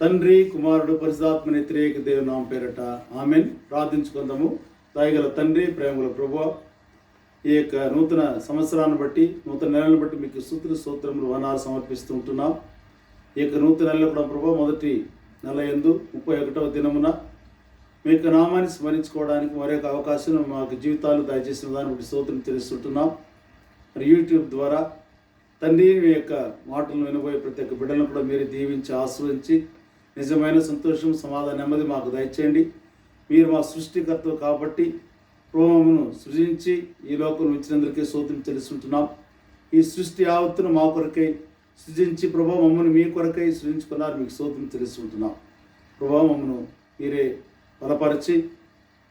తండ్రి కుమారుడు పరిశుద్ధాత్మ త్రియేక దేవుని నామం పేరట ఆమెన్. ప్రార్థించుకుందాము. దయగల తండ్రి, ప్రేమగల ప్రభువా, ఈ యొక్క నూతన సంవత్సరాన్ని బట్టి, నూతన నెలను బట్టి మీకు స్తుతులు స్తోత్రములు వనాలు సమర్పిస్తూ ఉంటున్నాం. ఈ యొక్క నూతన నెలలో కూడా ప్రభువా, మొదటి నెల యందు 31వ దినమున మీ యొక్క నామాన్ని స్మరించుకోవడానికి మరొక అవకాశం మాకు జీవితాలు దయచేసిన దాన్ని బట్టి స్తోత్రం తెలుస్తుంటున్నాం. మరి యూట్యూబ్ ద్వారా తండ్రి మీ యొక్క మాటలను వినబోయే ప్రతి ఒక్క బిడ్డలను కూడా మీరు దీవించి ఆశ్రయించి నిజమైన సంతోషం, సమాధానం, నెమ్మది మాకు దయచేయండి. మీరు మా సృష్టికర్త కాబట్టి ప్రోమమును సృజించి ఈ లోకం ఉంచినందుకే స్తోత్రం తెలుసుకుంటున్నాం. ఈ సృష్టి యావత్తును మా కొరకై సృజించి ప్రభావ మమ్మల్ని మీ కొరకై సృజించుకున్నారు. మీకు స్తోత్రం తెలుసుకుంటున్నాం. ప్రభావ మమ్మను మీరే బలపరిచి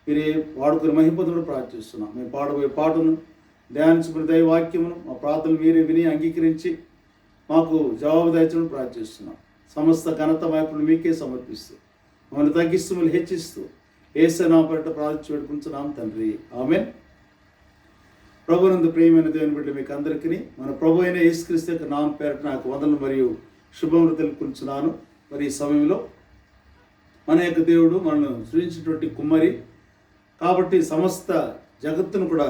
మీరే వాడుకుని మహిపదుడు ప్రార్థిస్తున్నాం. మేము పాడబోయే పాటను, ధ్యానించుకునే దైవాక్యమును మా ప్రార్థనలు మీరే విని అంగీకరించి మాకు జవాబు దయచడం ప్రార్థిస్తున్నాం. సమస్త ఘనత వైపులు మీకే సమర్పిస్తూ మమ్మల్ని తగ్గిస్తూ మళ్ళీ హెచ్చిస్తూ యేసు నామమున పేరట ప్రార్థించి వేడుకుంటున్నాం తండ్రి, ఆమేన్. ప్రభునందు ప్రియమైన దేవుని బిడ్డలు మీకు అందరికీ మన ప్రభు అయిన యేసుక్రీస్తు యొక్క నామం పేరట నాకు వందనలు మరియు శుభములు తెలుపుకుంటున్నాను. మరి ఈ సమయంలో మన యొక్క దేవుడు మనల్ని సృజించినటువంటి కుమ్మరి కాబట్టి సమస్త జగత్తును కూడా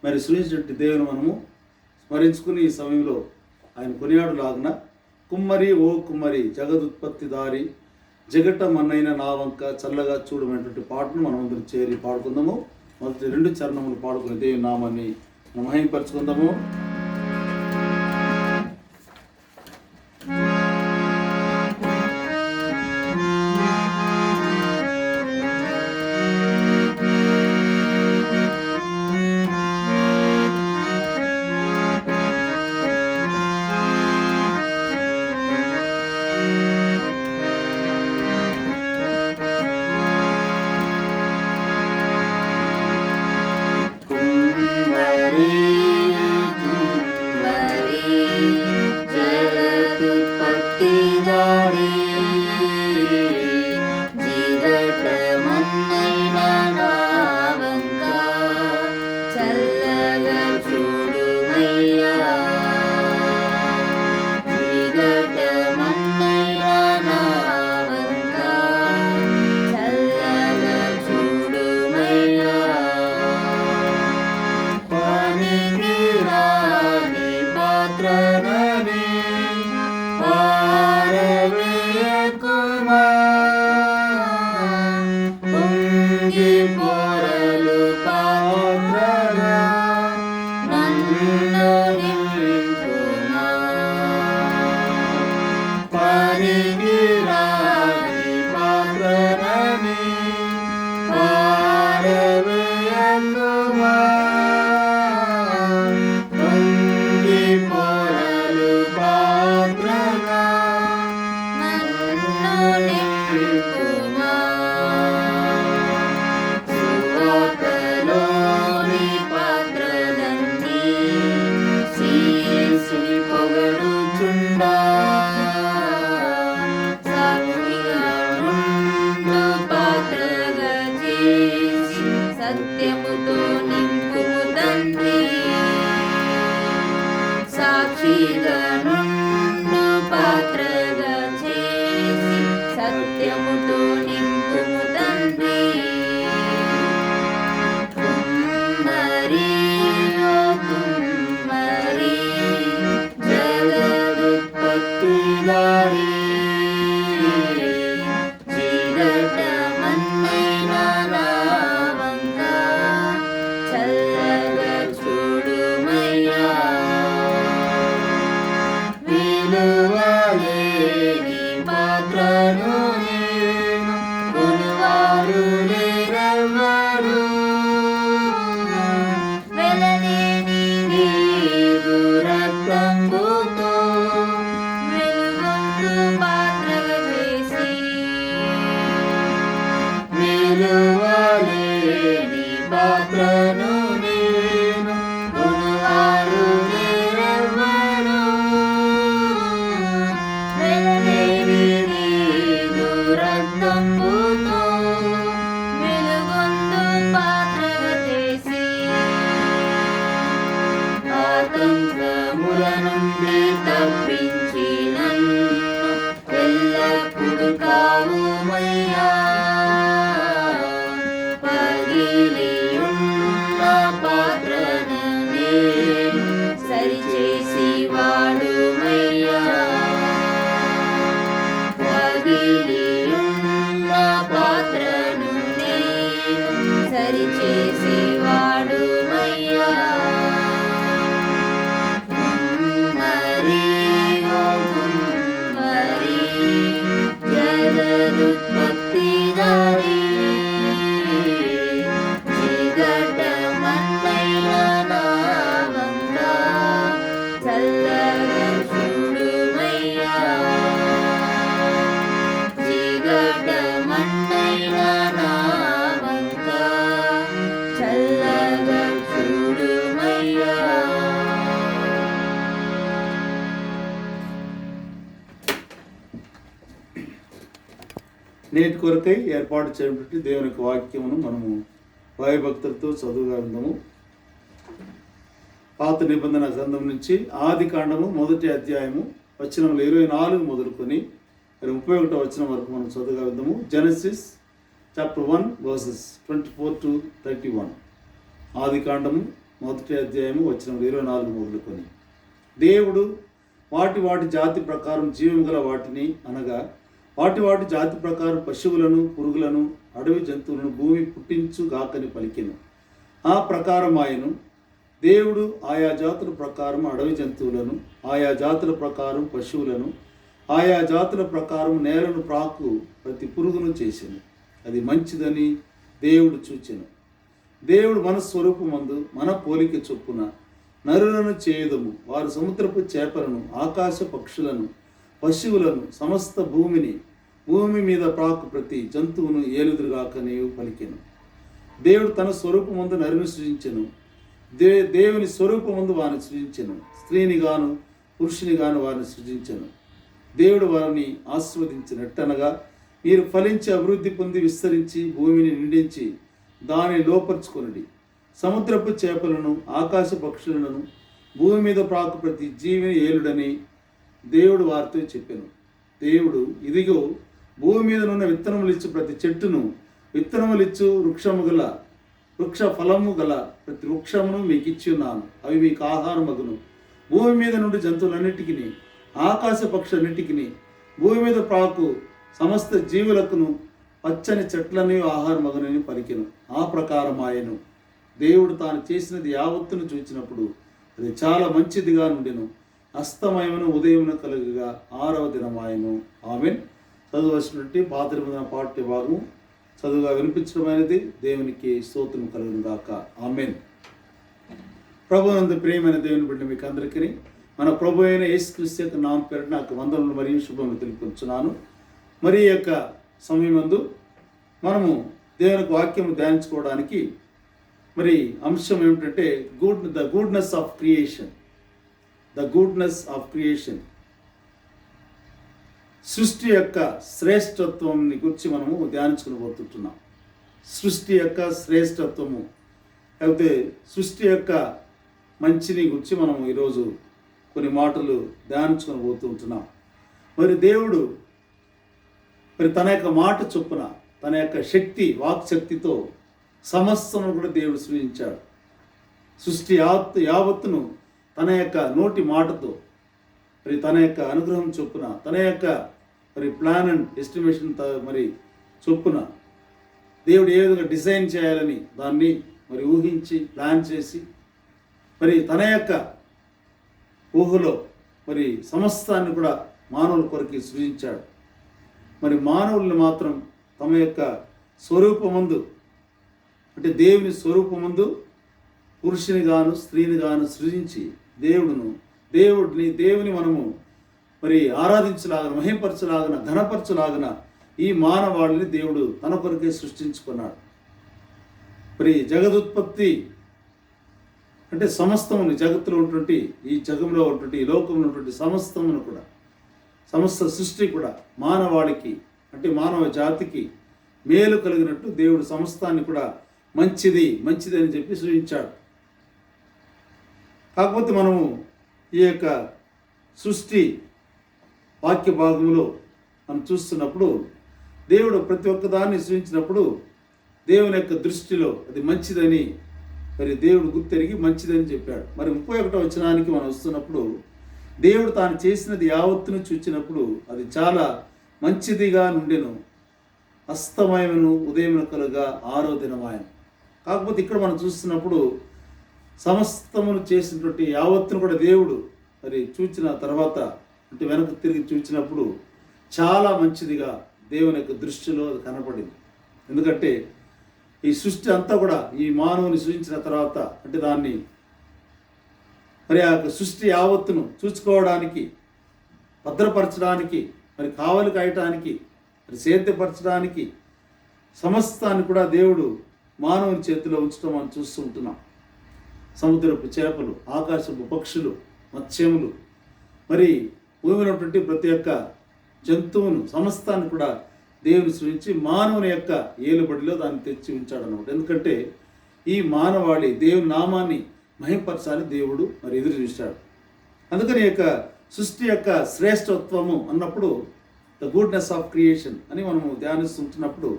మరి సృజించినటువంటి దేవుని మనము స్మరించుకుని ఈ సమయంలో ఆయన కొనియాడులాగున కుమ్మరి ఓ కుమ్మరి జగదుత్పత్తిదారి జగట మన్నైన నా వంక చల్లగా చూడమైనటువంటి పాటను మనం అందరం చేరి పాడుకుందాము. మొదటి 2 చరణములు పాడుకుని దేవుని నామాన్ని మహిమపరచుకుందాము. సత్యముతో నింపుము తండ్రి, సాక్షిగా నుండు పాత్రగా చేసి సత్యముతో నింపుము తండ్రి. కుమ్మరి ఓ కుమ్మరి జగదుత్పత్తిదారి పాత్రను నేను కొనువారు లేరెవ్వరు. వెలలేని నీదు రక్తంబుతో వెలుగొందు పాత్రగా చేసి ఆతంకముల నుండి తప్పించి నన్ను ఎల్లప్పుడూ నేటి కొరకై ఏర్పాటు చేయబట్టి దేవుని యొక్క వాక్యమును మనము భయభక్తులతో చదువుగా ఉందాము. పాత నిబంధన గ్రంథం నుంచి ఆది కాండము 1వ అధ్యాయము వచనములు 24 మొదలుకొని 31వ వచనం వరకు మనం చదువుగా ఉందాము. Genesis chapter 1 versus 24 to 31. ఆది కాండము 1వ అధ్యాయము వచనములు 24 మొదలుకొని. దేవుడు వాటి జాతి ప్రకారం జీవం గల వాటిని అనగా వాటి జాతి ప్రకారం పశువులను, పురుగులను, అడవి జంతువులను భూమి పుట్టించు గాకని పలికెను. ఆ ప్రకారం ఆయను దేవుడు ఆయా జాతుల ప్రకారం అడవి జంతువులను, ఆయా జాతుల ప్రకారం పశువులను, ఆయా జాతుల ప్రకారం నేలను ప్రాకు ప్రతి పురుగును చేసెను. అది మంచిదని దేవుడు చూచెను. దేవుడు మన స్వరూపమందు మన పోలిక చొప్పున నరులను చేయుదము. వారు సముద్రపు చేపలను, ఆకాశ పక్షులను, పశువులను, సమస్త భూమి మీద ప్రాకు ప్రతి జంతువును ఏలుదురుగాకని పలికెను. దేవుడు తన స్వరూపమందు నరుని సృజించెను. దేవుని స్వరూపమందు వారిని సృజించెను. స్త్రీని గాను పురుషుని గాను వారిని సృజించెను. దేవుడు వారిని ఆశీర్వదించినట్టనగా, మీరు ఫలించి అభివృద్ధి పొంది విస్తరించి భూమిని నిండించి దానిని లోపరుచుకొనుడి. సముద్రపు చేపలను, ఆకాశ పక్షులను, భూమి మీద ప్రాకు ప్రతి జీవిని ఏలుడని దేవుడు వారితో చెప్పెను. దేవుడు, ఇదిగో భూమి మీద ఉన్న విత్తనములిచ్చు ప్రతి చెట్టును, విత్తనములిచ్చు వృక్ష ఫలము గల ప్రతి వృక్షమును మీకు ఇచ్చి ఉన్నాను. అవి మీకు ఆహారమగును. భూమి మీద నుండి జంతువులన్నిటికీ, ఆకాశ పక్షులన్నిటికీ, భూమి మీద ప్రాకు సమస్త జీవులకును పచ్చని చెట్లని ఆహారమగునని పలికెను. ఆ ప్రకారం ఆయను దేవుడు తాను చేసినది యావత్తును చూచినప్పుడు అది చాలా మంచిదిగా నుండెను. అస్తమయమును ఉదయమును కలుగుగా 6వ దినమాయను. ఆమెన్. చదువువలసినటువంటి పాత నిబంధన పాఠ్య భాగము చదువుగా వినిపించడమైనది. దేవునికి స్తోత్రం కలుగును గాక. ఆమెన్. ప్రభునందు ప్రియమైన దేవుని బిడ్డ మీకు అందరికీ మన ప్రభు అయిన యేసుక్రీస్తు యొక్క నామం పేరిట నాకు వందనములు మరియు శుభములు తెలుపుతున్నాను. మరి ఈ యొక్క సమయమందు మనము దేవునికి వాక్యము ధ్యానించుకోవడానికి మరి అంశం ఏమిటంటే the goodness of creation. The goodness of creation, సృష్టి యొక్క శ్రేష్టత్వంని గురించి మనము ధ్యానించుకోబోతున్నాం. సృష్టి యొక్క శ్రేష్టత్వము లేకపోతే సృష్టి యొక్క మంచిని గురించి మనం ఈరోజు కొన్ని మాటలు ధ్యానించుకోబోతుంటున్నాం. మరి దేవుడు మరి తన యొక్క మాట చొప్పున, తన యొక్క శక్తి, వాక్శక్తితో సమస్తమును కూడా దేవుడు సృజించాడు. సృష్టి యావత్తును తన యొక్క నోటి మాటతో, మరి తన యొక్క అనుగ్రహం చొప్పున, తన యొక్క మరి ప్లాన్ అండ్ ఎస్టిమేషన్ మరి చొప్పున దేవుడు ఏ విధంగా డిజైన్ చేయాలని దాన్ని మరి ఊహించి ప్లాన్ చేసి మరి తన యొక్క ఊహలో మరి సమస్తాన్ని కూడా మానవుల కొరకు సృజించాడు. మరి మానవుల్ని మాత్రం తమ యొక్క స్వరూపమందు, అంటే దేవుని స్వరూపమందు పురుషుని గాను స్త్రీని గాను సృజించి దేవుని మనము మరి ఆరాధించలాగన, మహింపరచలాగన, ఘనపరచలాగన ఈ మానవాళిని దేవుడు తన కొరకే సృష్టించుకున్నాడు. మరి జగదుత్పత్తి అంటే సమస్తమును, జగత్తులో ఉన్నటువంటి, ఈ జగంలో ఉన్నటువంటి, ఈ లోకంలో ఉన్నటువంటి సమస్తమును కూడా, సమస్త సృష్టి కూడా మానవాళికి అంటే మానవ జాతికి మేలు కలిగినట్టు దేవుడు సమస్తాన్ని కూడా మంచిది అని చెప్పి సృజించాడు. కాకపోతే మనము ఈ యొక్క సృష్టి వాక్య భాగంలో మనం చూస్తున్నప్పుడు దేవుడు ప్రతి ఒక్కదాన్ని సృజించినప్పుడు దేవుని యొక్క దృష్టిలో అది మంచిదని మరి దేవుడు గుర్తెరిగి మంచిదని చెప్పాడు. మరి 31వ వచనానికి మనం వస్తున్నప్పుడు దేవుడు తాను చేసినది యావత్తును చూచినప్పుడు అది చాలా మంచిదిగా నుండెను. అస్తమయమును ఉదయమును కలుగా 6వ దినమాయను. కాకపోతే ఇక్కడ మనం చూస్తున్నప్పుడు సమస్తమును చేసినటువంటి యావత్తును కూడా దేవుడు మరి చూచిన తర్వాత, అంటే వెనక్కి తిరిగి చూచినప్పుడు చాలా మంచిదిగా దేవుని యొక్క దృష్టిలో అది కనపడింది. ఎందుకంటే ఈ సృష్టి అంతా కూడా ఈ మానవుని సృష్టించిన తర్వాత, అంటే దాన్ని మరి ఆ యొక్క సృష్టి యావత్తును చూసుకోవడానికి, భద్రపరచడానికి, మరి కావలి కాయటానికి, మరి సేద్యపరచడానికి సమస్తాన్ని కూడా దేవుడు మానవుని చేతిలో ఉంచడం మనం చూస్తూ ఉంటున్నాం. సముద్రపు చేపలు, ఆకాశపు పక్షులు, మత్స్యములు, మరి భూమిలో ఉన్నటువంటి ప్రతి ఒక్క జంతువును సమస్తాన్ని కూడా దేవుని సృష్టించి మానవుని యొక్క ఏలుబడిలో దాన్ని తెచ్చి ఉంచాడు అన్నమాట. ఎందుకంటే ఈ మానవాళి దేవుని నామాన్ని మహింపరచాలి దేవుడు మరి ఎదురు చూశాడు. అందుకని యొక్క సృష్టి యొక్క శ్రేష్టత్వము అన్నప్పుడు ద గుడ్నెస్ ఆఫ్ క్రియేషన్ అని మనము ధ్యానిస్తుంటున్నప్పుడు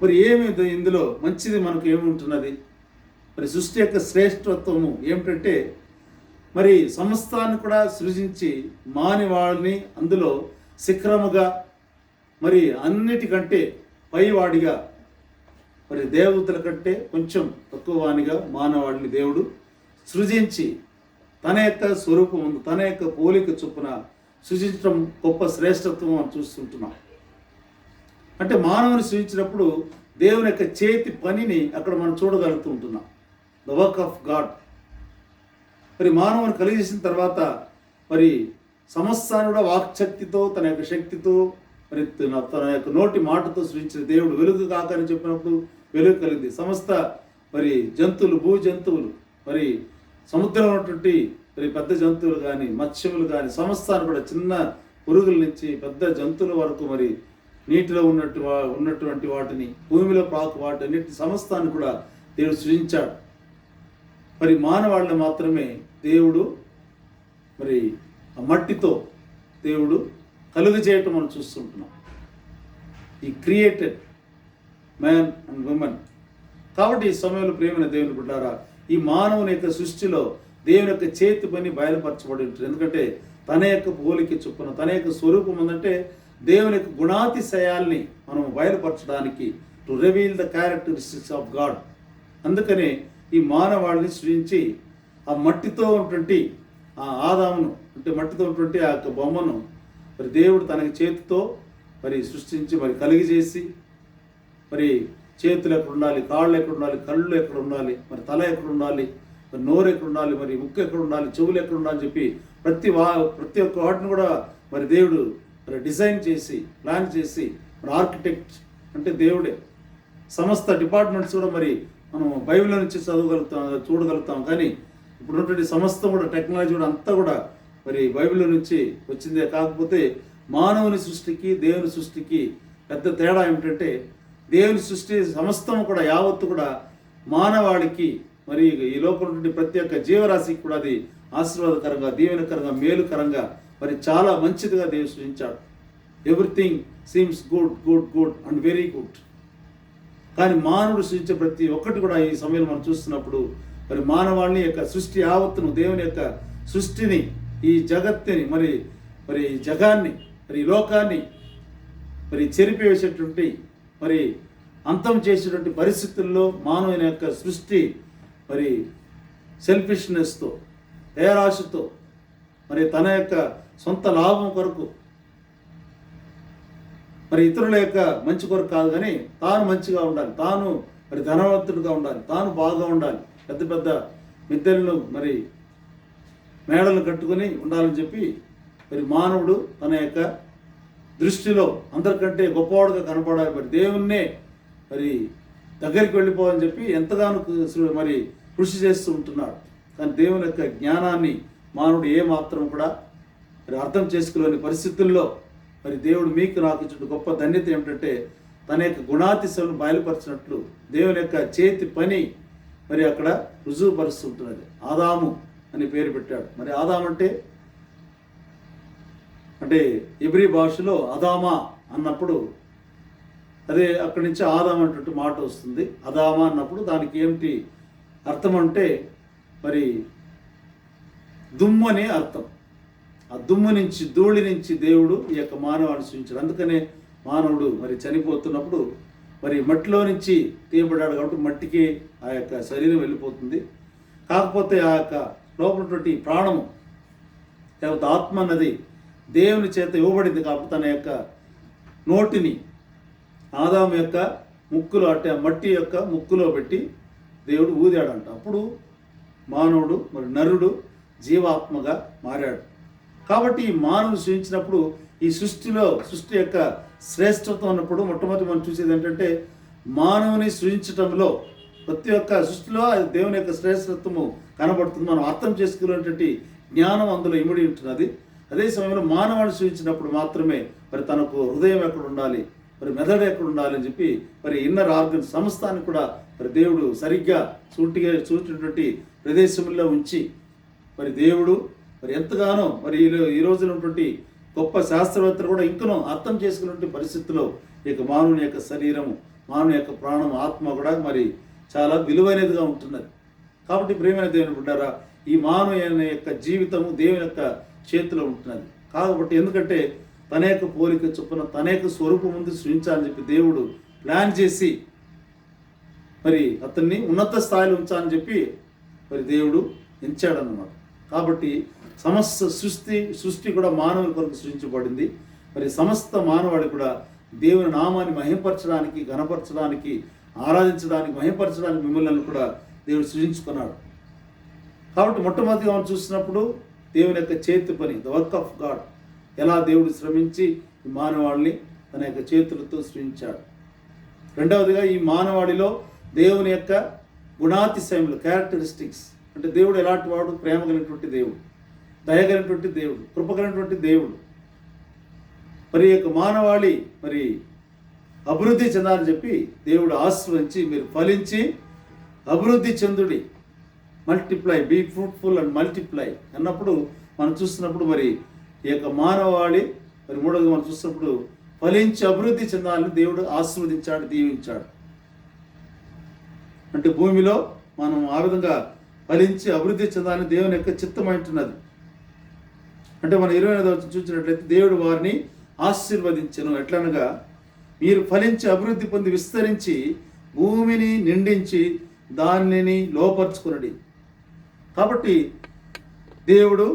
మరి ఏమి ఇందులో మంచిది మనకు ఏమి ఉంటున్నది? మరి సృష్టి యొక్క శ్రేష్టత్వము ఏమిటంటే మరి సమస్తాన్ని కూడా సృజించి మానవాళిని అందులో శిఖరముగా మరి అన్నిటికంటే పైవాడిగా మరి దేవతల కంటే కొంచెం తక్కువ వానిగా మానవాళిని దేవుడు సృజించి తన యొక్క స్వరూపం తన యొక్క పోలిక చొప్పున సృజించడం గొప్ప శ్రేష్టత్వం మనం చూస్తుంటున్నాం. అంటే మానవుని సృజించినప్పుడు దేవుని యొక్క చేతి పనిని అక్కడ మనం చూడగలుగుతూ ఉంటున్నాం. The work of God. మరి మానవుని కలిగేసిన తర్వాత మరి సమస్తాన్ని కూడా వాక్శక్తితో తన యొక్క శక్తితో మరి తన యొక్క నోటి మాటతో సృష్టించిన దేవుడు వెలుగు కాకని చెప్పినప్పుడు వెలుగు కలిగింది. సమస్త మరి జంతువులు, భూ జంతువులు, మరి సముద్రంలో ఉన్నటువంటి మరి పెద్ద జంతువులు కానీ మత్స్యములు కానీ సమస్తాన్ని కూడా చిన్న పురుగుల నుంచి పెద్ద జంతువుల వరకు మరి నీటిలో ఉన్నటువంటి వాటిని, భూమిలో పాకు వాటి అన్నిటి సమస్తాన్ని కూడా దేవుడు సృజించాడు. మరి మానవాళ్ళని మాత్రమే దేవుడు మరి ఆ మట్టితో దేవుడు కలుగు చేయటం మనం చూస్తుంటున్నాం. ఈ క్రియేటెడ్ మ్యాన్ అండ్ ఉమెన్. కాబట్టి ఈ సమయంలో ప్రేమైన దేవుని బిడ్డారా, ఈ మానవుని యొక్క సృష్టిలో దేవుని యొక్క చేతి పని బయలుపరచబడి ఉంటుంది. ఎందుకంటే తన యొక్క పోలిక చొప్పున తన యొక్క స్వరూపం ఉందంటే దేవుని యొక్క గుణాతిశయాల్ని మనం బయలుపరచడానికి, to reveal the characteristics of God. అందుకనే ఈ మానవాళిని సృజించి ఆ మట్టితో ఉన్నటువంటి ఆ ఆదామును, అంటే మట్టితో ఉన్నటువంటి ఆ యొక్క బొమ్మను మరి దేవుడు తనకి చేతితో మరి సృష్టించి మరి కలిగజేసి మరి చేతులు ఎక్కడ ఉండాలి, కాళ్ళు ఎక్కడ ఉండాలి, కళ్ళు ఎక్కడ ఉండాలి, మరి తల ఎక్కడ ఉండాలి, మరి నోరు ఎక్కడ ఉండాలి, మరి ముక్కు ఎక్కడ ఉండాలి, చెవులు ఎక్కడ ఉండాలి అని చెప్పి ప్రతి ఒక్క వాటిని కూడా మరి దేవుడు మరి డిజైన్ చేసి ప్లాన్ చేసి మరి ఆర్కిటెక్ట్ అంటే దేవుడే. సమస్త డిపార్ట్మెంట్స్ కూడా మరి మనం బైబిల్ నుంచి చూడగలుగుతాం. కానీ ఇప్పుడున్నటువంటి సమస్తం కూడా టెక్నాలజీ కూడా అంతా కూడా మరి బైబిల్ నుంచి వచ్చిందే. కాకపోతే మానవుని సృష్టికి దేవుని సృష్టికి పెద్ద తేడా ఏమిటంటే దేవుని సృష్టి సమస్తం కూడా యావత్తు కూడా మానవాళికి మరి ఈ లోపల ప్రతి ఒక్క జీవరాశికి కూడా అది ఆశీర్వాదకరంగా, దీవెనకరంగా, మేలుకరంగా మరి చాలా మంచిదిగా దేవుడు సృష్టించాడు. Everything seems good good good and very good. కానీ మానవుడు సృష్టించే ప్రతి ఒక్కటి కూడా ఈ సమయంలో మనం చూస్తున్నప్పుడు మరి మానవాళిని యొక్క సృష్టి యావత్తును, దేవుని యొక్క సృష్టిని, ఈ జగత్తుని మరి ఈ జగాన్ని మరి ఈ లోకాన్ని మరి చెరిపివేసేటువంటి మరి అంతం చేసేటువంటి పరిస్థితుల్లో మానవుని యొక్క సృష్టి మరి సెల్ఫిష్నెస్తో, పేరాశతో మరి తన యొక్క సొంత లాభం కొరకు మరి ఇతరుల యొక్క మంచి కొరకు కాదు, కానీ తాను మంచిగా ఉండాలి, తాను మరి ధనవంతుడిగా ఉండాలి, తాను బాగా ఉండాలి, పెద్ద పెద్ద మిద్దెలను మరి మేడలు కట్టుకొని ఉండాలని చెప్పి మరి మానవుడు తన యొక్క దృష్టిలో అందరికంటే గొప్పవాడుగా కనపడాలి, మరి దేవుణ్ణే మరి దగ్గరికి వెళ్ళిపోవాలని చెప్పి ఎంతగానో మరి కృషి చేస్తూ ఉంటున్నాడు. కానీ దేవుని యొక్క జ్ఞానాన్ని మానవుడు ఏమాత్రం కూడా మరి అర్థం చేసుకోలేని పరిస్థితుల్లో మరి దేవుడు మీకు నాకు ఇచ్చిన గొప్ప ధన్యత ఏమిటంటే తన యొక్క గుణాతిశయం బయలుపరిచినట్లు దేవుని యొక్క చేతి పని మరి అక్కడ రుజువుపరుస్తుంటున్నది. ఆదాము అని పేరు పెట్టాడు. మరి ఆదాం అంటే ఇబ్రీ భాషలో అదామా అన్నప్పుడు అదే అక్కడి నుంచి ఆదాం అనేటువంటి మాట వస్తుంది. అదామా అన్నప్పుడు దానికి ఏమిటి అర్థం అంటే మరి దుమ్ము అనే అర్థం. ఆ దుమ్ము నుంచి, ధూళి నుంచి దేవుడు ఈ యొక్క మానవాన్ని సృష్టించాడు. అందుకనే మానవుడు మరి చనిపోతున్నప్పుడు మరి మట్టిలో నుంచి తీయబడ్డాడు కాబట్టి మట్టికి ఆ యొక్క శరీరం వెళ్ళిపోతుంది. కాకపోతే ఆ యొక్క లోపలటువంటి ప్రాణము లేకపోతే ఆత్మ అన్నది దేవుని చేత ఇవ్వబడింది కాబట్టి తన యొక్క నోటిని ఆదాము యొక్క ముక్కులో అంటే మట్టి యొక్క ముక్కులో పెట్టి దేవుడు ఊదాడంట. అప్పుడు మానవుడు మరి నరుడు జీవాత్మగా మారాడు. కాబట్టి ఈ మానవుడు సృష్టించినప్పుడు ఈ సృష్టి యొక్క శ్రేష్టత్వం అన్నప్పుడు మొట్టమొదటి మనం చూసేది ఏంటంటే మానవుని సృష్టించడంలో ప్రతి ఒక్క సృష్టిలో దేవుని యొక్క శ్రేష్టత్వము కనబడుతుంది. మనం అర్థం చేసుకునేటువంటి జ్ఞానం అందులో ఇమిడి ఉంటున్నది. అదే సమయంలో మానవాన్ని సృష్టించినప్పుడు మాత్రమే మరి తనకు హృదయం ఎక్కడ ఉండాలి, మరి మెదడు ఎక్కడ ఉండాలని చెప్పి మరి ఇన్నర్ ఆర్గన్ సమస్తాన్ని కూడా మరి దేవుడు సరిగ్గా చూచినటువంటి ప్రదేశంలో ఉంచి మరి దేవుడు మరి ఎంతగానో మరి ఈ రోజున ఉన్నటువంటి గొప్ప శాస్త్రవేత్తలు కూడా ఇంకనూ అర్థం చేసుకున్నటువంటి పరిస్థితుల్లో ఈ యొక్క మానవుని యొక్క శరీరము, మానవుని యొక్క ప్రాణం, ఆత్మ కూడా మరి చాలా విలువైనదిగా ఉంటున్నది. కాబట్టి ప్రియమైన దేవుని బిడ్డారా, ఈ మానవుని యొక్క జీవితము దేవుని యొక్క చేతిలో ఉంటున్నది. కాబట్టి ఎందుకంటే తన యొక్క పోలిక చొప్పున తన యొక్క స్వరూపం ముందు సృష్టించాలని చెప్పి దేవుడు ప్లాన్ చేసి మరి అతన్ని ఉన్నత స్థాయిలో ఉంచాలని చెప్పి మరి దేవుడు ఎంచాడన్నమాట. కాబట్టి సమస్త సృష్టి కూడా మానవుని కొరకు సృష్టించబడింది. మరి సమస్త మానవాళి కూడా దేవుని నామాన్ని మహిమపరచడానికి, ఘనపరచడానికి, ఆరాధించడానికి, మహిమపరచడానికి మిమ్మల్ని కూడా దేవుడు సృజించుకున్నాడు. కాబట్టి మొట్టమొదటిగా మనం చూసినప్పుడు దేవుని యొక్క చేతి పని, ద వర్క్ ఆఫ్ గాడ్, ఎలా దేవుడు శ్రమించి ఈ మానవాళిని తన యొక్క చేతులతో సృజించాడు. రెండవదిగా ఈ మానవాళిలో దేవుని యొక్క గుణాతిశయములు, క్యారెక్టరిస్టిక్స్, అంటే దేవుడు ఎలాంటి వాడు? ప్రేమ కలిగినటువంటి దేవుడు, దయగలిగినటువంటి దేవుడు, కృపగలిగినటువంటి దేవుడు. మరి యొక్క మానవాళి మరి అభివృద్ధి చెందాలని చెప్పి దేవుడు ఆశ్రయించి మీరు ఫలించి అభివృద్ధి చెందుడి, multiply, be fruitful and multiply అన్నప్పుడు మనం చూస్తున్నప్పుడు మరి ఈ యొక్క మానవాళి మరి మూడవది మనం చూసినప్పుడు ఫలించి అభివృద్ధి చెందాలని దేవుడు ఆశీర్వదించాడు, దీవించాడు. అంటే భూమిలో మనం ఆ విధంగా ఫలించి అభివృద్ధి చెందాలని దేవుని యొక్క చిత్తమైంటున్నది. అంటే మనం 29వ చూసినట్లయితే దేవుడు వారిని ఆశీర్వదించెను. ఎట్లనగా మీరు ఫలించి అభివృద్ధి పొంది విస్తరించి భూమిని నిండించి దానిని లోపరుచుకునడి. కాబట్టి దేవుడు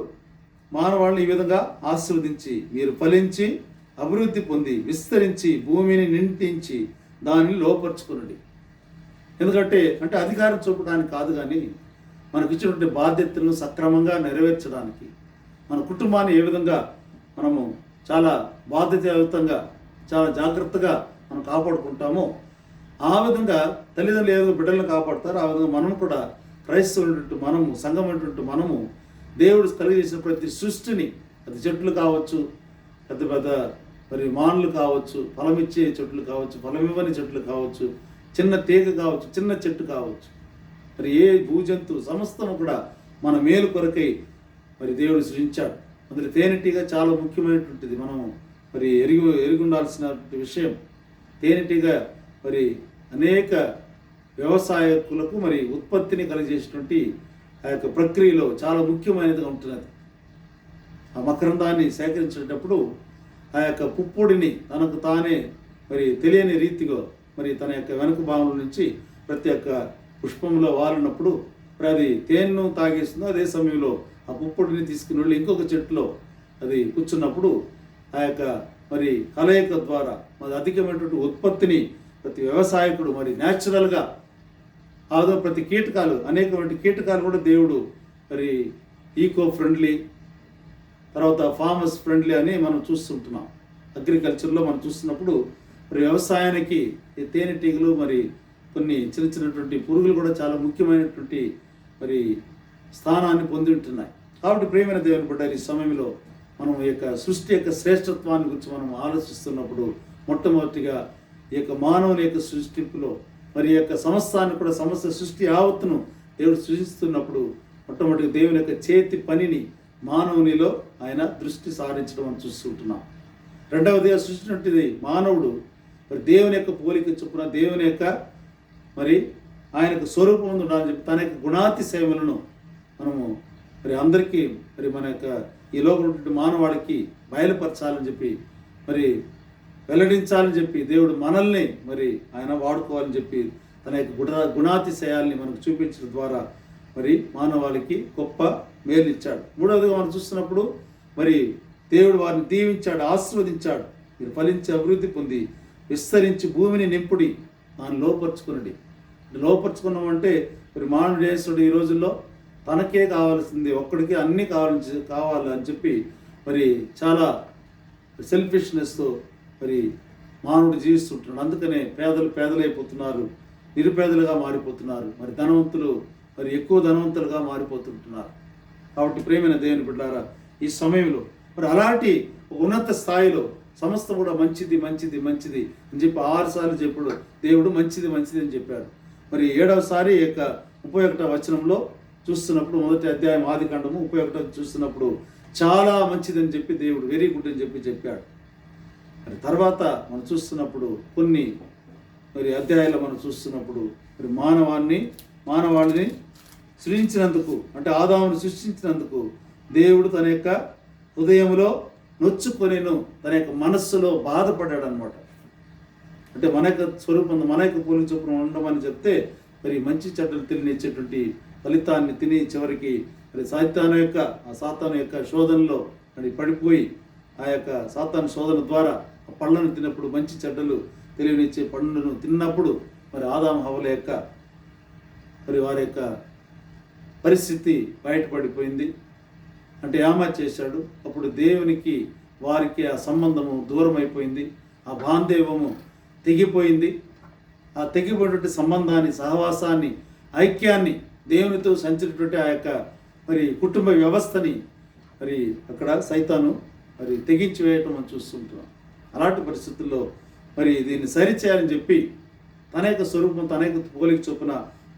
మానవాళ్ళని ఈ విధంగా ఆశీర్వదించి మీరు ఫలించి అభివృద్ధి పొంది విస్తరించి భూమిని నిండించి దానిని లోపరుచుకునడి. ఎందుకంటే అధికారం చూపడానికి కాదు, కానీ మనకు ఇచ్చినటువంటి బాధ్యతలను సక్రమంగా నెరవేర్చడానికి, మన కుటుంబాన్ని ఏ విధంగా మనము చాలా బాధ్యతాయుతంగా చాలా జాగ్రత్తగా మనం కాపాడుకుంటామో ఆ విధంగా తల్లిదండ్రులు ఏదో బిడ్డలను కాపాడుతారో ఆ విధంగా మనం కూడా క్రైస్తవులైనటువంటి మనము, సంఘమైనటువంటి మనము దేవుడు కలిగజేసిన ప్రతి సృష్టిని, అది చెట్లు కావచ్చు, పెద్ద పెద్ద మరి మానులు కావచ్చు, ఫలమిచ్చే చెట్లు కావచ్చు, ఫలమివ్వని చెట్లు కావచ్చు, చిన్న తీగ కావచ్చు, చిన్న చెట్టు కావచ్చు, మరి ఏ భూజంతు సమస్తము కూడా మన మేలు కొరకై మరి దేవుడు సృజించాడు. అందులో తేనెటీగ చాలా ముఖ్యమైనటువంటిది. మనం మరి ఎరిగుండాల్సిన విషయం. తేనెటీగ మరి అనేక వ్యవసాయకులకు మరి ఉత్పత్తిని కలిగజేసినటువంటి ఆ యొక్క ప్రక్రియలో చాలా ముఖ్యమైనదిగా ఉంటున్నది. ఆ మకరందాన్ని సేకరించేటప్పుడు ఆ యొక్క పుప్పొడిని తనకు తానే మరి తెలియని రీతిగా మరి తన యొక్క వెనుక భాగంలో నుంచి ప్రతి ఒక్క పుష్పంలో వాలినప్పుడు మరి అది తేనెను తాగేస్తుందో అదే సమయంలో ఆ పుప్పొడిని తీసుకుని వెళ్ళి ఇంకొక చెట్టులో అది కూర్చున్నప్పుడు ఆ యొక్క మరి కలయిక ద్వారా మరి అధికమైనటువంటి ఉత్పత్తిని ప్రతి వ్యవసాయకుడు మరి న్యాచురల్గా ఆదో ప్రతి కీటకాలు, అనేకమైన కీటకాలు కూడా దేవుడు మరి ఈకో ఫ్రెండ్లీ, తర్వాత ఫార్మర్స్ ఫ్రెండ్లీ అని మనం చూస్తుంటున్నాం. అగ్రికల్చర్లో మనం చూస్తున్నప్పుడు మరి వ్యవసాయానికి ఈ తేనెటీగలు మరి కొన్ని చిన్నటువంటి పురుగులు కూడా చాలా ముఖ్యమైనటువంటి మరి స్థానాన్ని పొంది ఉంటున్నాయి. కాబట్టి ప్రియమైన దేవుని బిడ్డలు, ఈ సమయంలో మనం ఈ యొక్క సృష్టి యొక్క శ్రేష్టత్వాన్ని గురించి మనం ఆలోచిస్తున్నప్పుడు మొట్టమొదటిగా ఈ యొక్క మానవుని యొక్క సృష్టింపులో మరి యొక్క సమస్తాన్ని కూడా సమస్త సృష్టి యావత్తును దేవుడు సృజిస్తున్నప్పుడు మొట్టమొదటిగా దేవుని యొక్క చేతి పనిని మానవునిలో ఆయన దృష్టి సారించడం అని చూస్తుంటున్నాం. రెండవదిగా సృష్టించినటువంటి మానవుడు మరి దేవుని యొక్క పోలిక చొప్పున దేవుని యొక్క మరి ఆయనకు స్వరూపం ఉండాలని చెప్పి తన యొక్క గుణాతిశయములను మనము మరి అందరికీ మరి మన యొక్క ఈ లోపల మానవాడికి బయలుపరచాలని చెప్పి మరి వెల్లడించాలని చెప్పి దేవుడు మనల్ని మరి ఆయన వాడుకోవాలని చెప్పి తన యొక్క గుణాతిశయాల్ని మనకు చూపించడం ద్వారా మరి మానవాళికి గొప్ప మేలు ఇచ్చాడు. మూడవదిగా మనం చూస్తున్నప్పుడు మరి దేవుడు వారిని దీవించాడు, ఆశీర్వదించాడు. మీరు ఫలించి అభివృద్ధి పొంది విస్తరించి భూమిని నింపుడి, దాన్ని లోపరుచుకునండి. లోపరుచుకున్నామంటే మరి మానవుడు చేస్తుడు ఈ రోజుల్లో తనకే కావాల్సింది, ఒక్కడికి అన్నీ కావాలి అని చెప్పి మరి చాలా సెల్ఫిష్నెస్తో మరి మానవుడు జీవిస్తుంటున్నాడు. అందుకనే పేదలైపోతున్నారు, నిరుపేదలుగా మారిపోతున్నారు, మరి ధనవంతులు మరి ఎక్కువ ధనవంతులుగా మారిపోతుంటున్నారు. కాబట్టి ప్రియమైన దేవుని బిడ్డలారా, ఈ సమయంలో మరి అలాంటి ఉన్నత స్థాయిలో సమస్తం కూడా మంచిది మంచిది మంచిది అని చెప్పి 6 సార్లు చెప్పుడు దేవుడు మంచిది మంచిది అని చెప్పాడు. మరి 7వసారి ఈ యొక్క 31వ వచనంలో చూస్తున్నప్పుడు, మొదటి అధ్యాయం ఆదికాండము 31 చూస్తున్నప్పుడు చాలా మంచిదని చెప్పి దేవుడు వెరీ గుడ్ అని చెప్పి చెప్పాడు. మరి తర్వాత మనం చూస్తున్నప్పుడు కొన్ని మరి అధ్యాయాలు మనం చూస్తున్నప్పుడు మరి మానవాళిని సృష్టించినందుకు, అంటే ఆదామును సృష్టించినందుకు దేవుడు తన యొక్క హృదయంలో నొచ్చుకొనేను, తన యొక్క మనస్సులో బాధపడ్డాడు అనమాట. అంటే మన యొక్క స్వరూపం, మన యొక్క పోలి చొప్పున ఉండమని చెప్తే మరి మంచి చెడ్డలు తెలియనిచ్చేటువంటి ఫలితాన్ని తిని చివరికి మరి సాతాను యొక్క శోధనలో మరి పడిపోయి ఆ యొక్క సాతాను శోధన ద్వారా ఆ పళ్ళను తిన్నప్పుడు, మంచి చెడ్డలు తెలియనిచ్చే పండును తిన్నప్పుడు మరి ఆదాము హవ్వల యొక్క మరి వారి యొక్క పరిస్థితి బయటపడిపోయింది. అంటే ఏమా చేశాడు. అప్పుడు దేవునికి వారికి ఆ సంబంధము దూరం అయిపోయింది, ఆ బాంధవ్యము తెగిపోయింది. ఆ తెగిపోయినటువంటి సంబంధాన్ని, సహవాసాన్ని, ఐక్యాన్ని, దేవునితో సంచినటువంటి ఆ యొక్క మరి కుటుంబ వ్యవస్థని మరి అక్కడ సైతాను మరి తెగించి వేయటం మనం చూస్తుంటున్నాం. అలాంటి పరిస్థితుల్లో మరి దీన్ని సరిచేయాలని చెప్పి తన యొక్క స్వరూపం, తన యొక్క పోలిక చొప్పున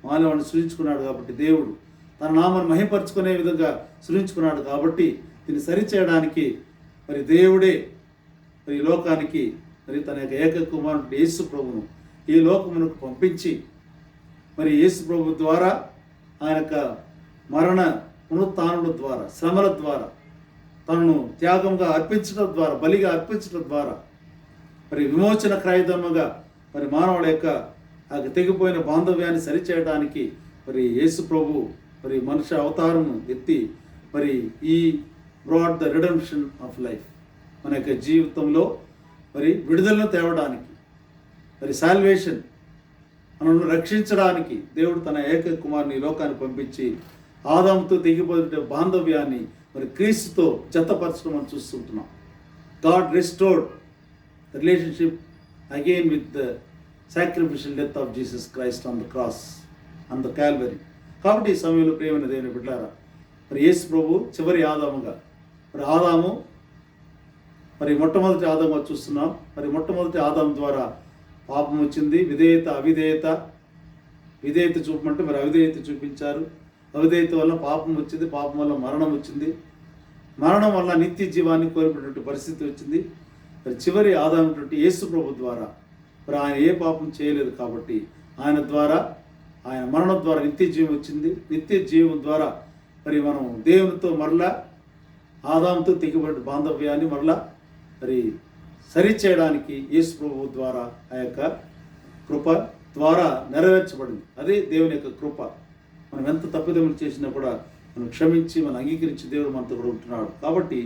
మానవాడిని సృజించుకున్నాడు. కాబట్టి దేవుడు తన నామాన్ని మహిమపరుచుకునే విధంగా సృజించుకున్నాడు. కాబట్టి దీన్ని సరిచేయడానికి మరి దేవుడే మరి ఈ లోకానికి మరి తన యొక్క ఏకైక కుమారుడు యేసు ప్రభువును ఈ లోకమునకు పంపించి మరి యేసు ప్రభు ద్వారా ఆయన యొక్క మరణ పునరుత్థానముల ద్వారా, శ్రమల ద్వారా, తనను త్యాగంగా అర్పించడం ద్వారా, బలిగా అర్పించడం ద్వారా మరి విమోచన క్రయధర్మంగా మరి మానవుల యొక్క ఆ తెగిపోయిన బాంధవ్యాన్ని సరిచేయడానికి మరి యేసు ప్రభు మరి మనుష్య అవతారము ఎత్తి మరి ఈ broad the redemption of life, మన యొక్క జీవితంలో మరి విడుదలను తేవడానికి, మరి సాల్వేషన్, మనల్ని రక్షించడానికి దేవుడు తన ఏకైక కుమారుని లోకాన్ని పంపించి ఆదాముతో తెగిపోయిన బాంధవ్యాన్ని మరి క్రీస్తుతో జతపరచడం మనం చూస్తుంటున్నాం. God restored relationship again with the sacrificial death of Jesus Christ on the cross, on the Calvary. కాబట్టి ఈ సమయంలో ప్రియమైన దేవుని బిడ్డలారా, మరి యేసు ప్రభు చివరి ఆదాముగా, మరి ఆదాము మరి మొట్టమొదటి ఆదాముగా చూస్తున్నాం. మరి మొట్టమొదటి ఆదాము ద్వారా పాపం వచ్చింది, విధేయత అవిధేయత, విధేయత చూపమంటే మరి అవిధేయత చూపించారు. అవిధేయత వల్ల పాపం వచ్చింది, పాపం వల్ల మరణం వచ్చింది, మరణం వల్ల నిత్య జీవాన్ని కోల్పోయినటువంటి పరిస్థితి వచ్చింది. మరి చివరి ఆదామైనటువంటి యేసు ప్రభు ద్వారా మరి ఆయన ఏ పాపం చేయలేదు కాబట్టి ఆయన ద్వారా, ఆయన మరణం ద్వారా నిత్య జీవం వచ్చింది. నిత్య జీవం ద్వారా మరి మనం దేవునితో మరలా ఆదాముతో తెగిపడిన బాంధవ్యాన్ని మరలా మరి సరిచేయడానికి యేసు ప్రభు ద్వారా ఆ యొక్క కృప ద్వారా నెరవేర్చబడింది. అదే దేవుని యొక్క కృప. మనం ఎంత తప్పిదములు చేసినా కూడా మనం క్షమించి, మనం అంగీకరించి దేవుడు మనతో కూడా ఉంటున్నాడు. కాబట్టి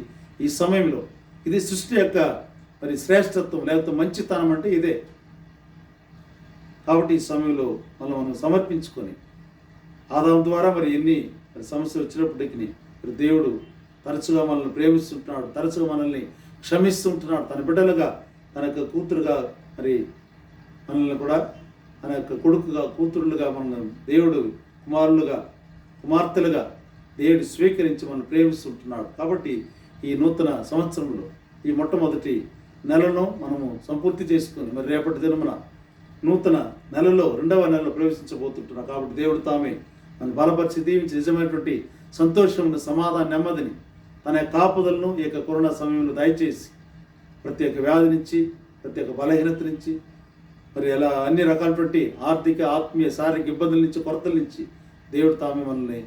ఈ సమయంలో ఇది సృష్టి యొక్క మరి శ్రేష్టత్వం, లేకపోతే మంచితనం అంటే ఇదే. కాబట్టి ఈ సమయంలో మనం సమర్పించుకొని ఆదాము ద్వారా మరి ఎన్ని మరి సమస్యలు వచ్చినప్పటికీ మరి దేవుడు తరచుగా మనల్ని ప్రేమిస్తుంటున్నాడు, తరచుగా మనల్ని క్షమిస్తుంటున్నాడు. తన బిడ్డలుగా, తన యొక్క కూతురుగా మరి మనల్ని కూడా తన యొక్క కొడుకుగా, కూతురులుగా మనల్ని దేవుడు కుమారులుగా, కుమార్తెలుగా దేవుడు స్వీకరించి మనం ప్రేమిస్తుంటున్నాడు. కాబట్టి ఈ నూతన సంవత్సరంలో ఈ మొట్టమొదటి నెలను మనము సంపూర్తి చేసుకొని మరి రేపటి దినమున నూతన నెలలో 2వ నెలలో ప్రవేశించబోతుంటున్నాం. కాబట్టి దేవుడు తామే మన బలపరిచి దీవించి నిజమైనటువంటి సంతోషమును, సమాధానం, నెమ్మదిని, తన యొక్క కాపుదలను ఈ యొక్క కరోనా సమయంలో దయచేసి ప్రతి ఒక్క వ్యాధి నుంచి, ప్రతి ఒక్క బలహీనత నుంచి, మరి ఎలా అన్ని రకాలటువంటి ఆర్థిక, ఆత్మీయ, శారీరక ఇబ్బందుల నుంచి, కొరతల నుంచి దేవుడు తామే మనల్ని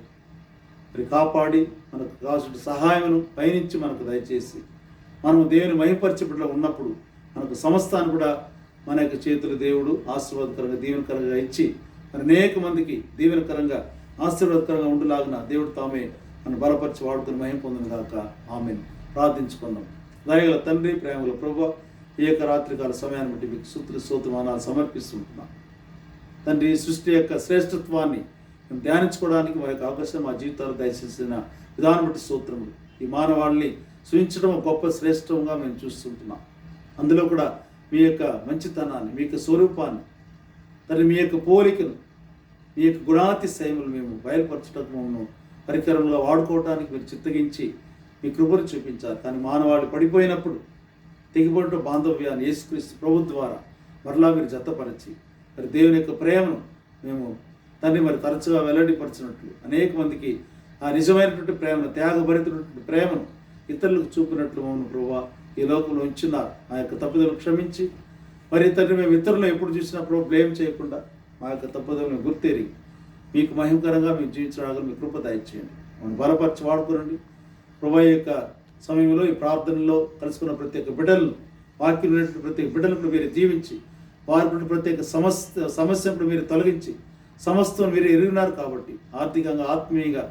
మరి కాపాడి మనకు కావాల్సిన సహాయమును పయనించి మనకు దయచేసి మనము దేవుని మహిమపరిచేపట్లో ఉన్నప్పుడు మనకు సమస్తాన్ని కూడా మన యొక్క చేతులు దేవుడు ఆశీర్వాదకరంగా, దీవెనకరంగా ఇచ్చి మరి అనేక మందికి దీవెనకరంగా, ఆశీర్వాదకరంగా ఉండేలాగున దేవుడు తామే మనం బలపరిచి వాడుకుని మహిమ పొందిన గాక. ఆమేన్. ప్రార్థించుకుందాం. దయగల తండ్రి, ప్రేమగల ప్రభువా, ఈ యొక్క రాత్రికాల సమయాన్ని బట్టి మీకు స్తుతిమానాలు సమర్పిస్తుంటున్నాం. తండ్రి, సృష్టి యొక్క శ్రేష్టత్వాన్ని మేము ధ్యానించుకోవడానికి మా యొక్క అవకాశం మా జీవితాలు దయచేసిన విధానం బట్టి స్తోత్రములు. ఈ మానవాళిని సృజించడం గొప్ప శ్రేష్టంగా మేము చూస్తుంటున్నాం. అందులో కూడా మీ యొక్క మంచితనాన్ని, మీ యొక్క స్వరూపాన్ని, తండ్రి మీ యొక్క పోలికను, మీ యొక్క గుణాతిశయములు మేము బయలుపరచడానికి మమ్మల్ని పరికరంగా వాడుకోవడానికి మీరు చిత్తగించి మీ కృపను చూపించారు. కానీ మానవాళి పడిపోయినప్పుడు తెగిపోయిన బాంధవ్యాన్ని యేసుక్రీస్తు ప్రభు ద్వారా మరలా మీరు జతపరిచి మరి దేవుని యొక్క ప్రేమను మేము తండ్రి మరి తరచుగా వెల్లడిపరిచినట్లు అనేక మందికి ఆ నిజమైనటువంటి ప్రేమను, త్యాగభరితమైనటువంటి ప్రేమను ఇతరులకు చూపినట్లు మమ్మల్ని ప్రభువా ఈ లోకంలో ఉంచున్నారు. ఆ యొక్క తప్పుదలను క్షమించి మరి తండ్రి మేము ఇతరులు ఎప్పుడు చూసినప్పుడు బ్లేమ్ చేయకుండా మా యొక్క తప్పుదలను గుర్తెరిగి మీకు మహిమకరంగా మేము జీవించడానికి మీ కృప దయచేయండి. మమ్మల్ని బలపరిచి వాడుకోనండి ప్రభు. ఈ యొక్క సమయంలో ఈ ప్రార్థనలో కలుసుకున్న ప్రతి ఒక్క బిడ్డలను, వాక్యం ఉన్నటువంటి ప్రతి ఒక్క బిడ్డలను మీరు దీవించి వారికి ప్రతి ఒక్క సమస్యను మీరు తొలగించి సమస్తం మీరు ఎరిగినారు కాబట్టి ఆర్థికంగా, ఆత్మీయంగా,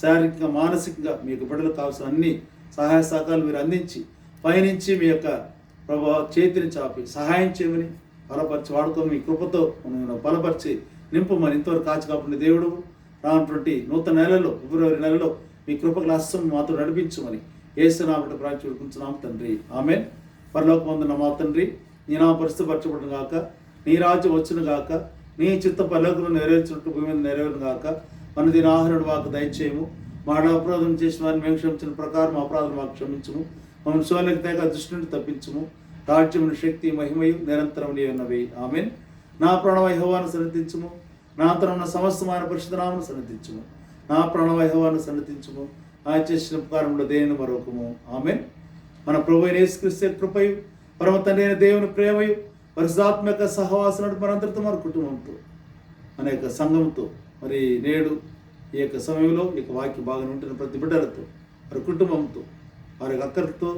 శారీరకంగా, మానసికంగా మీకు బిడ్డలకు కావాల్సిన అన్ని సహాయ సహకారాలు మీరు అందించి పయనించి మీ యొక్క ప్రభావ చేతిని చాపి సహాయం చేయమని బలపరిచి వాడుకొని మీ కృపతో బలపరిచి నింపమని ఇంతవరకు కాచి కాకుండా దేవుడు రానటువంటి నూతన నెలలో, ఫిబ్రవరి నెలలో మీ కృపకు హస్తం మాతో నడిపించమని యేసునామమున ప్రార్థించుకుంటున్నాం తండ్రి. ఆమేన్. పరలోకమందున్న మా తండ్రి, నీ నామం పరిశుద్ధపరచబడును గాక, నీ రాజ్యం వచ్చును గాక, నీ చిత్త పరలోకంలో నెరవేర్చినట్టు భూమి మీద నెరవేరును గాక. మన దీని ఆహారుడు మాకు దయచేయము. మా అపరాధం చేసిన వారిని మేము క్షమించిన ప్రకారం అపరాధం మాకు క్షమించము. మమ్మల్ని శోధనకు తేక దృష్టి నుండి తప్పించము. రాజ్యమును, శక్తి, మహిమయు నిరంతరం నీ ఉన్నవి. ఆమేన్. నా ప్రాణమ యెహోవాను సన్నతించుము. నా అంతరమున్న సమస్తమైన పరిశుద్ధ నామమును సన్నతించుము. నా ప్రాణమ యెహోవాను సన్నతించుము. ఆయన చేసిన ఉపకారములో దేనిని మరొకము. ఆమేన్. మన ప్రభువైన యేసుక్రీస్తు కృపయు, పరమ తండ్రి అయిన దేవుని ప్రేమయు, పరిశుద్ధాత్మక సహవాసం మనందరితో, మన కుటుంబంతో, మన యొక్క సంఘంతో, మరి నేడు ఈ యొక్క సమయంలో ఈ యొక్క వాక్య భాగం ఉంటున్న ప్రతి బిడ్డలతో, వారి కుటుంబంతో, వారి అక్కలతో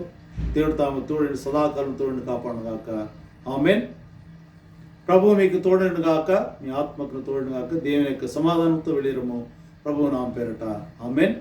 దేవుడు తాము తోడని సదాకాలం తోడని కాపాడును గాక. ఆమేన్. ప్రభువు మీకు తోడని గాక, మీ ఆత్మకు తోడని గాక. దేవుని యొక్క సమాధానంతో వెళ్ళిరము ప్రభువు నామ పేరట. ఆమేన్.